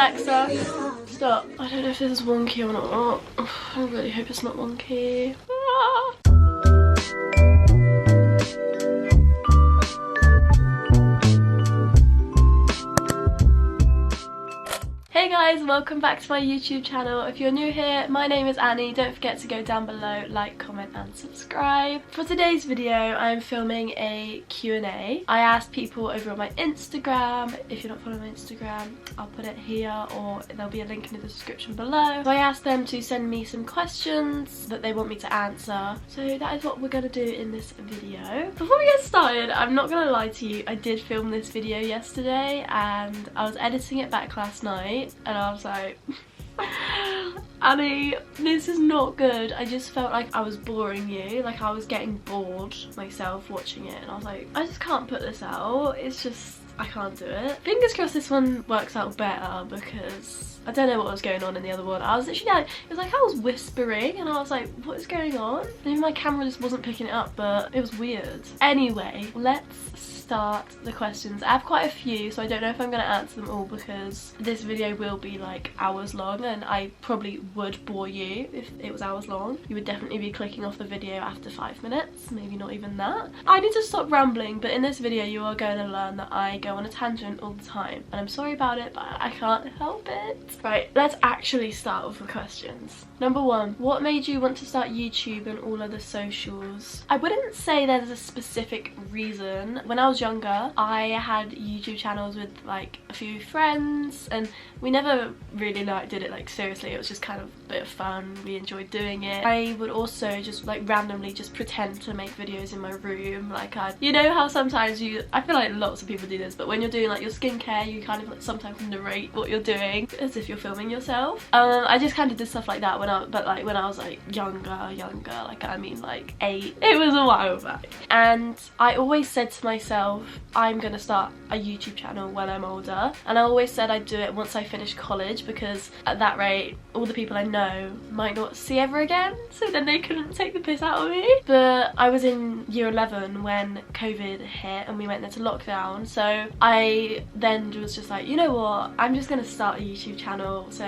Alexa, stop. I don't know if this is wonky or not. I really hope it's not wonky. Hey guys, welcome back to my YouTube channel. If you're new here, my name is Annie. Don't forget to go down below, like, comment and subscribe. For today's video, I'm filming a Q&A. I asked people over on my Instagram. If you're not following my Instagram, I'll put it here or there'll be a link in the description below. So I asked them to send me some questions that they want me to answer. So that is what we're gonna do in this video. Before we get started, I'm not gonna lie to you, I did film this video yesterday and I was editing it back last night. And I was like, Annie, this is not good. I just felt like I was boring you, like I was getting bored myself watching it, and I was like, I just can't put this out. It's just, I can't do it. Fingers crossed this one works out better, because I don't know what was going on in the other one. I was literally like, it was like I was whispering and I was like, what is going on? Maybe my camera just wasn't picking it up, but it was weird. Anyway, let's start the questions. I have quite a few, so I don't know if I'm going to answer them all because this video will be like hours long and I probably would bore you if it was hours long. You would definitely be clicking off the video after 5 minutes, maybe not even that. I need to stop rambling, but in this video you are going to learn that I go on a tangent all the time and I'm sorry about it, but I can't help it. Right, let's actually start with the questions. Number 1, what made you want to start YouTube and all other socials? I wouldn't say there's a specific reason. When I was younger, I had YouTube channels with like a few friends and we never really like did it like seriously. It was just kind of a bit of fun. We enjoyed doing it. I would also just like randomly just pretend to make videos in my room. Like you know how sometimes I feel like lots of people do this, but when you're doing like your skincare, you kind of like sometimes narrate what you're doing as if you're filming yourself. I just kind of did stuff like that when I was like younger, like I mean like 8. It was a while back. And I always said to myself, I'm gonna start a YouTube channel when I'm older. And I always said I'd do it once I finish college, because at that rate, all the people I know might not see ever again, so then they couldn't take the piss out of me. But I was in year 11 when COVID hit and we went into lockdown, so I then was just like, you know what, I'm just gonna start a YouTube channel. So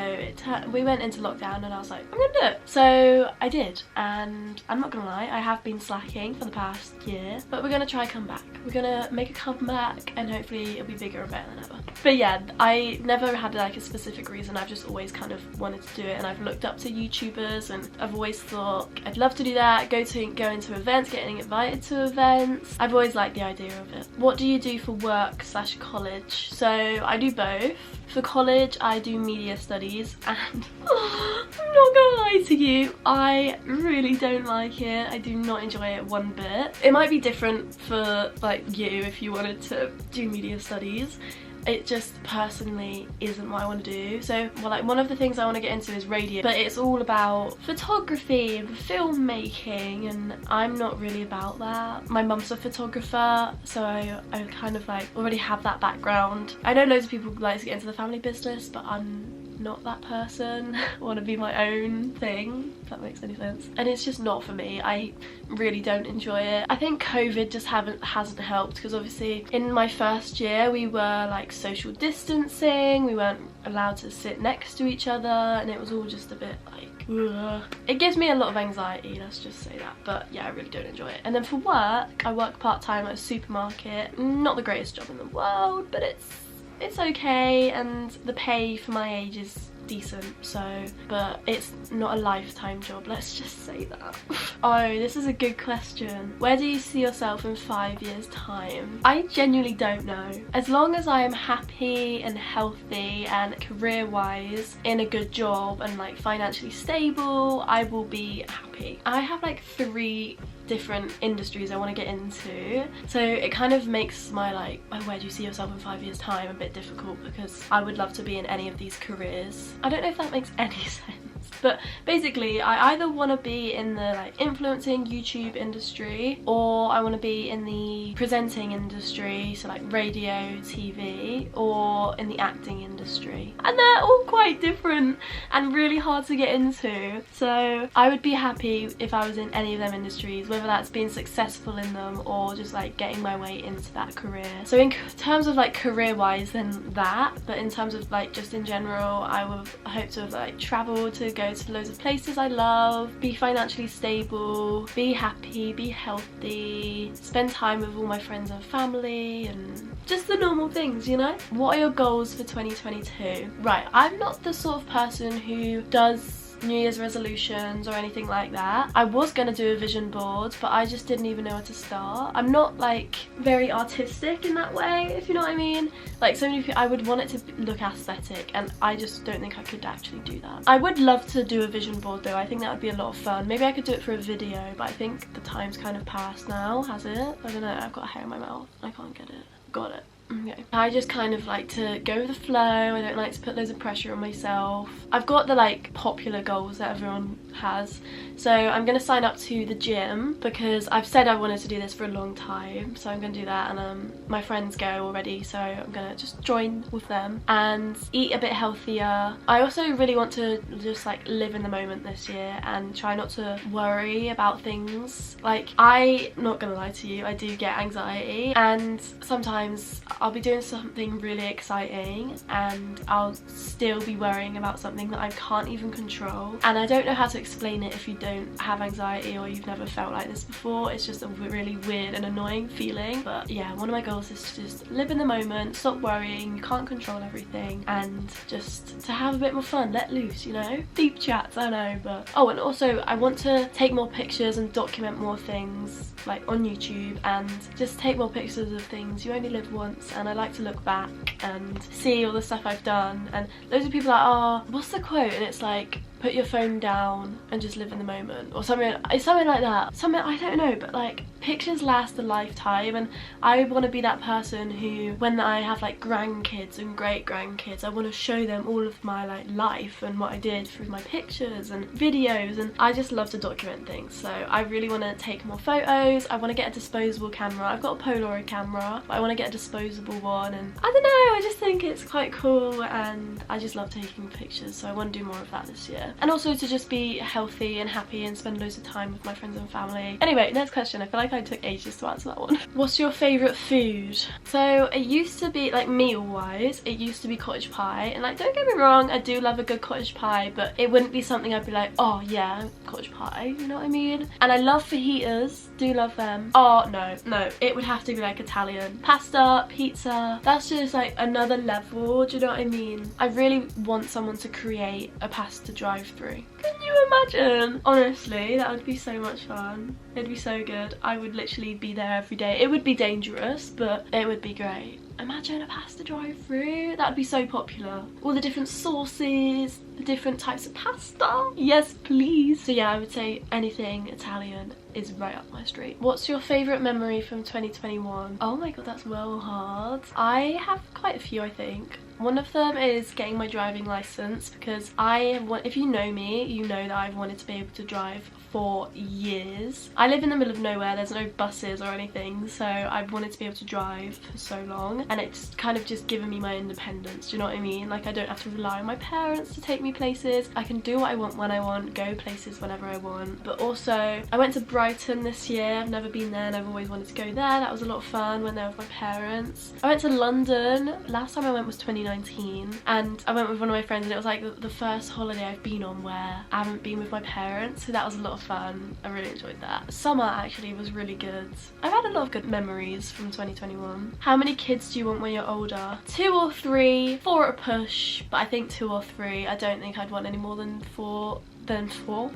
we went into lockdown and I was like, I'm gonna do it. So I did, and I'm not gonna lie, I have been slacking for the past year, but we're gonna try come back. We're gonna make a comeback and hopefully it'll be bigger and better than ever. But yeah, I never had like a specific reason. I've just always kind of wanted to do it, and I've looked up to YouTubers and I've always thought I'd love to do that, go into events, getting invited to events. I've always liked the idea of it. What do you do for work / college? So I do both. For college, I do media studies, and I'm not gonna lie to you, I really don't like it. I do not enjoy it one bit. It might be different for like you if you wanted to do media studies. It just personally isn't what I want to do. So well, like one of the things I want to get into is radio, but it's all about photography and filmmaking, and I'm not really about that. My mum's a photographer, so I kind of like already have that background. I know loads of people like to get into the family business, but I'm not that person. I want to be my own thing, if that makes any sense. And it's just not for me. I really don't enjoy it. I think COVID just hasn't helped, because obviously in my first year we were like social distancing, we weren't allowed to sit next to each other, and it was all just a bit like, ugh. It gives me a lot of anxiety, let's just say that. But yeah, I really don't enjoy it. And then for work, I work part-time at a supermarket. Not the greatest job in the world, but it's okay, and the pay for my age is decent, so, but it's not a lifetime job, let's just say that. Oh, this is a good question. Where do you see yourself in 5 years time? I genuinely don't know. As long as I am happy and healthy and career-wise in a good job and like financially stable, I will be happy. I have like 3 different industries I want to get into, so it kind of makes my like, oh, where do you see yourself in 5 years time a bit difficult, because I would love to be in any of these careers. I don't know if that makes any sense. But basically I either want to be in the like influencing YouTube industry, or I want to be in the presenting industry, so like radio, TV, or in the acting industry, and they're all quite different and really hard to get into. So I would be happy if I was in any of them industries, whether that's being successful in them or just like getting my way into that career. So in terms of like career wise, then that, but in terms of like just in general, I would hope to have like traveled to go to loads of places I love, be financially stable, be happy, be healthy, spend time with all my friends and family, and just the normal things, you know? What are your goals for 2022? Right, I'm not the sort of person who does New Year's resolutions or anything like that. I was gonna do a vision board, but I just didn't even know where to start. I'm not like very artistic in that way, if you know what I mean. Like so many people, I would want it to look aesthetic, and I just don't think I could actually do that. I would love to do a vision board though. I think that would be a lot of fun. Maybe I could do it for a video, but I think the time's kind of passed now, has it? I don't know, I've got a hair in my mouth. I can't get it. Got it. Okay. I just kind of like to go with the flow. I don't like to put loads of pressure on myself. I've got the like popular goals that everyone has. So I'm going to sign up to the gym because I've said I wanted to do this for a long time. So I'm going to do that, and my friends go already, so I'm going to just join with them and eat a bit healthier. I also really want to just like live in the moment this year and try not to worry about things. Like I'm not going to lie to you, I do get anxiety, and sometimes I'll be doing something really exciting and I'll still be worrying about something that I can't even control, and I don't know how to explain it if you don't have anxiety or you've never felt like this before. It's just a really weird and annoying feeling. But yeah, one of my goals is to just live in the moment, stop worrying, you can't control everything, and just to have a bit more fun, let loose, you know? Deep chats, I know, but... Oh, and also I want to take more pictures and document more things like on YouTube, and just take more pictures of things. You only live once, and I like to look back and see all the stuff I've done. And loads of people are like, oh, what's the quote? And it's like, put your phone down and just live in the moment, or something like that. Something, I don't know, but like pictures last a lifetime, and I want to be that person who, when I have like grandkids and great grandkids, I want to show them all of my like life and what I did through my pictures and videos, and I just love to document things. So I really want to take more photos. I want to get a disposable camera. I've got a Polaroid camera, but I want to get a disposable one, and I don't know, I just think it's quite cool, and I just love taking pictures, so I want to do more of that this year. And also to just be healthy and happy and spend loads of time with my friends and family. Anyway, next question. I feel like I took ages to answer that one. What's your favourite food? So it used to be, like meal wise, it used to be cottage pie, and like don't get me wrong, I do love a good cottage pie, but it wouldn't be something I'd be like, oh yeah, cottage pie, you know what I mean? And I love fajitas, do love them. Oh no, it would have to be like Italian. Pasta, pizza, that's just like another level, do you know what I mean? I really want someone to create a pasta drive-through. Can you imagine? Honestly, that would be so much fun. It'd be so good. I would literally be there every day. It would be dangerous, but it would be great. Imagine a pasta drive-through. That would be so popular. All the different sauces, the different types of pasta. Yes, please. So yeah, I would say anything Italian is right up my street. What's your favourite memory from 2021? Oh my god, that's well hard. I have quite a few, I think. One of them is getting my driving license, because if you know me, you know that I've wanted to be able to drive for years. I live in the middle of nowhere, there's no buses or anything, so I've wanted to be able to drive for so long, and it's kind of just given me my independence, do you know what I mean? Like I don't have to rely on my parents to take me places. I can do what I want when I want, go places whenever I want. But also, I went to Brighton this year. I've never been there and I've always wanted to go there. That was a lot of fun when they were with my parents. I went to London. Last time I went was 2019, and I went with one of my friends, and it was like the first holiday I've been on where I haven't been with my parents, so that was a lot of fun. I really enjoyed that. Summer actually was really good. I've had a lot of good memories from 2021. How many kids do you want when you're older? 2 or 3, 4 at a push, but I think 2 or 3. I don't think I'd want any more than 4.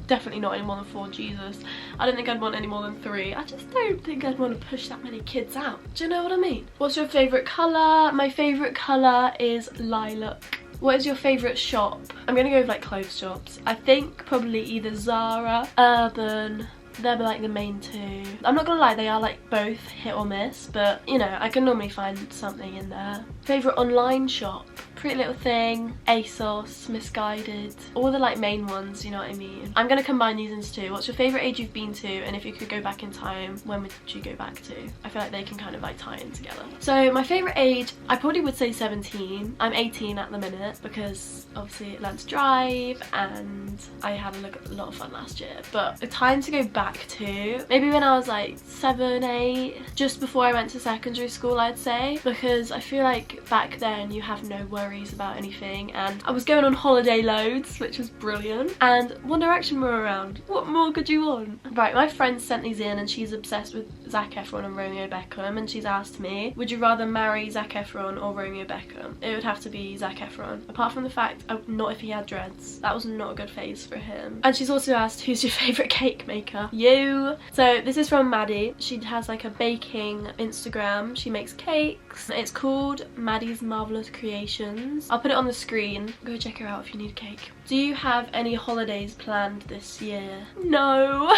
Definitely not any more than 4, Jesus. I don't think I'd want any more than 3. I just don't think I'd want to push that many kids out. Do you know what I mean? What's your favourite colour? My favourite colour is lilac. What is your favourite shop? I'm gonna go with like clothes shops. I think probably either Zara, Urban. They're like the main 2. I'm not gonna lie, they are like both hit or miss, but you know, I can normally find something in there. Favourite online shop? Pretty Little Thing, ASOS, Missguided, all the like main ones, you know what I mean. I'm gonna combine these into two. What's your favourite age you've been to, and if you could go back in time, when would you go back to? I feel like they can kind of like tie in together. So my favourite age, I probably would say 17. I'm 18 at the minute because obviously I learned to drive and I had a lot of fun last year. But a time to go back to, maybe when I was like 7, 8, just before I went to secondary school, I'd say, because I feel like back then you have no worries about anything, and I was going on holiday loads, which was brilliant, and One Direction were around. What more could you want? Right, my friend sent these in and she's obsessed with Zac Efron and Romeo Beckham, and she's asked me, would you rather marry Zac Efron or Romeo Beckham? It would have to be Zac Efron, apart from the fact, not if he had dreads. That was not a good phase for him. And she's also asked, who's your favourite cake maker? You! So this is from Maddie. She has like a baking Instagram. She makes cakes. It's called Maddie's Marvellous Creations. I'll put it on the screen. Go check her out if you need a cake. Do you have any holidays planned this year? No!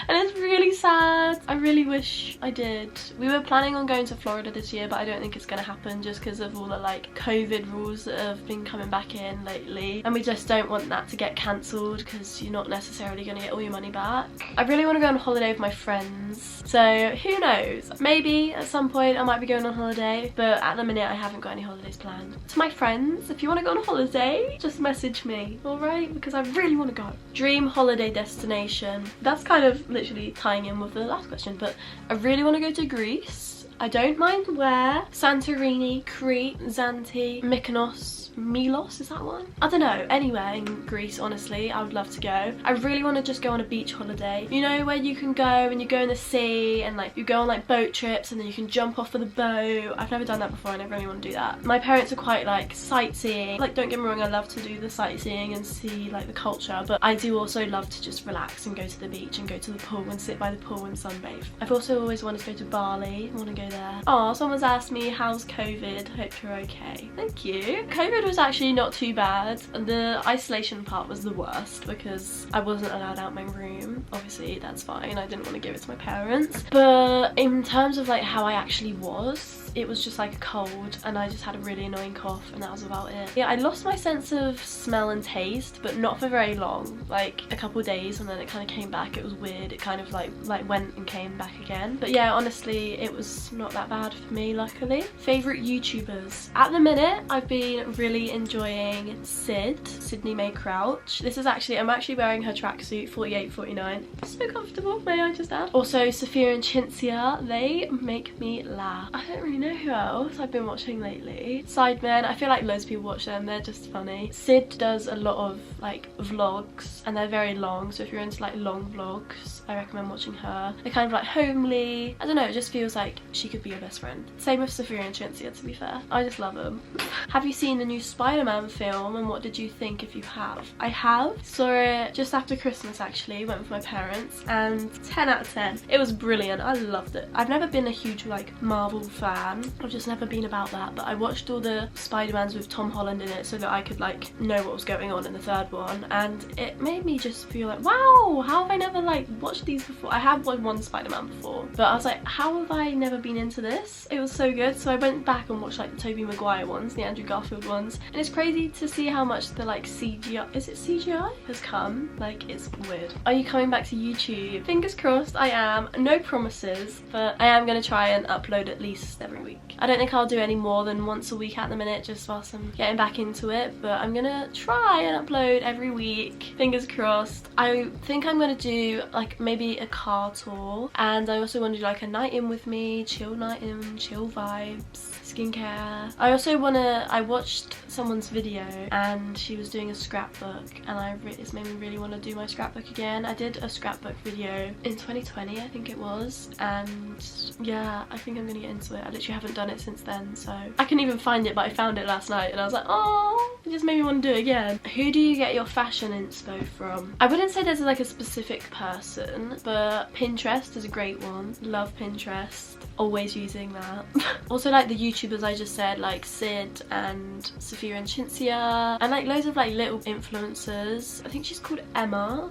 And it's really sad. I really wish I did. We were planning on going to Florida this year, but I don't think it's gonna happen just because of all the like COVID rules that have been coming back in lately, and we just don't want that to get cancelled because you're not necessarily gonna get all your money back. I really want to go on holiday with my friends, so who knows, maybe at some point I might be going on holiday, but at the minute I haven't got any holidays planned. To my friends, if you want to go on holiday, just message me, alright, because I really want to go. Dream holiday destination. That's kind of literally tying in with the last question, but I really want to go to Greece. I don't mind where. Santorini, Crete, Zante, Mykonos, Milos, is that one? I don't know, anywhere in Greece, honestly, I would love to go. I really want to just go on a beach holiday. You know, where you can go and you go in the sea and like you go on like boat trips and then you can jump off of the boat. I've never done that before and I really want to do that. My parents are quite like sightseeing. Like, don't get me wrong, I love to do the sightseeing and see like the culture, but I do also love to just relax and go to the beach and go to the pool and sit by the pool and sunbathe. I've also always wanted to go to Bali. I want to go there. Oh, someone's asked me, how's COVID? Hope you're okay. Thank you. COVID was actually not too bad. The isolation part was the worst because I wasn't allowed out my room. Obviously that's fine, I didn't want to give it to my parents, but in terms of like how I actually was, it was just like a cold and I just had a really annoying cough and that was about it. Yeah, I lost my sense of smell and taste, but not for very long, like a couple days, and then it kind of came back. It was weird, it kind of like went and came back again. But yeah, honestly it was not that bad for me, luckily. Favourite YouTubers? At the minute I've been really enjoying Sydney Mae Crouch. This is actually, I'm actually wearing her tracksuit, 48-49. So comfortable, may I just add. Also Sophia and Cinzia, they make me laugh. I don't really know who else I've been watching lately. Sidemen, I feel like loads of people watch them, they're just funny. Sid does a lot of like vlogs and they're very long, so if you're into like long vlogs, I recommend watching her. They're kind of like homely. I don't know, it just feels like she could be your best friend. Same with Sophia and Cinzia, to be fair. I just love them. Have you seen the new Spider-Man film and what did you think if you have? I have. Saw it just after Christmas actually, went with my parents, and 10 out of 10. It was brilliant, I loved it. I've never been a huge like Marvel fan. I've just never been about that, but I watched all the Spider-Mans with Tom Holland in it so that I could like know what was going on in the third one, and it made me just feel like, wow, how have I never like watched these before? I have watched one Spider-Man before, but I was like, how have I never been into this? It was so good, so I went back and watched like the Tobey Maguire ones, the Andrew Garfield ones, and it's crazy to see how much the like CGI, is it CGI? Has come. Like, it's weird. Are you coming back to YouTube? Fingers crossed I am. No promises, but I am going to try and upload at least every week. I don't think I'll do any more than once a week at the minute, just whilst I'm getting back into it, but I'm gonna try and upload every week. Fingers crossed. I think I'm gonna do like maybe a car tour, and I also want to do like a night in with me, chill night in, chill vibes, skincare. I also I watched someone's video and she was doing a scrapbook, and it's made me really want to do my scrapbook again. I did a scrapbook video in 2020, I think it was, and yeah, I think I'm gonna get into it. I literally haven't done it since then, so I couldn't even find it, but I found it last night and I was like, oh, it just made me want to do it again. Who do you get your fashion inspo from? I wouldn't say there's like a specific person, but Pinterest is a great one. Love Pinterest, always using that. Also like the YouTubers I just said, like Sid and Sophia and Cinzia, and like loads of like little influencers. I think she's called Emma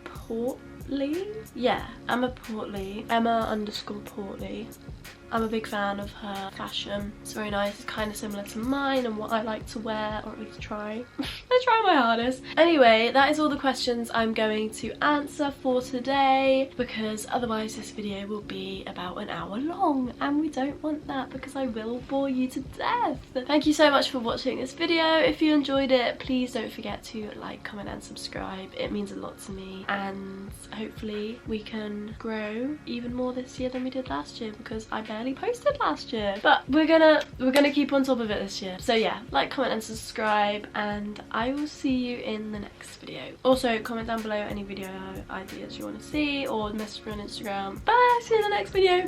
Portley. Yeah, Emma Portley, Emma_Portley. I'm a big fan of her fashion. It's very nice. It's kind of similar to mine and what I like to wear, or at least try. I try my hardest. Anyway, that is all the questions I'm going to answer for today, because otherwise this video will be about an hour long and we don't want that, because I will bore you to death. Thank you so much for watching this video. If you enjoyed it, please don't forget to like, comment and subscribe. It means a lot to me, and hopefully we can grow even more this year than we did last year, because I barely posted last year. But we're gonna keep on top of it this year. So yeah, like, comment and subscribe, and I will see you in the next video. Also, comment down below any video ideas you want to see, or message me on Instagram. Bye, see you in the next video.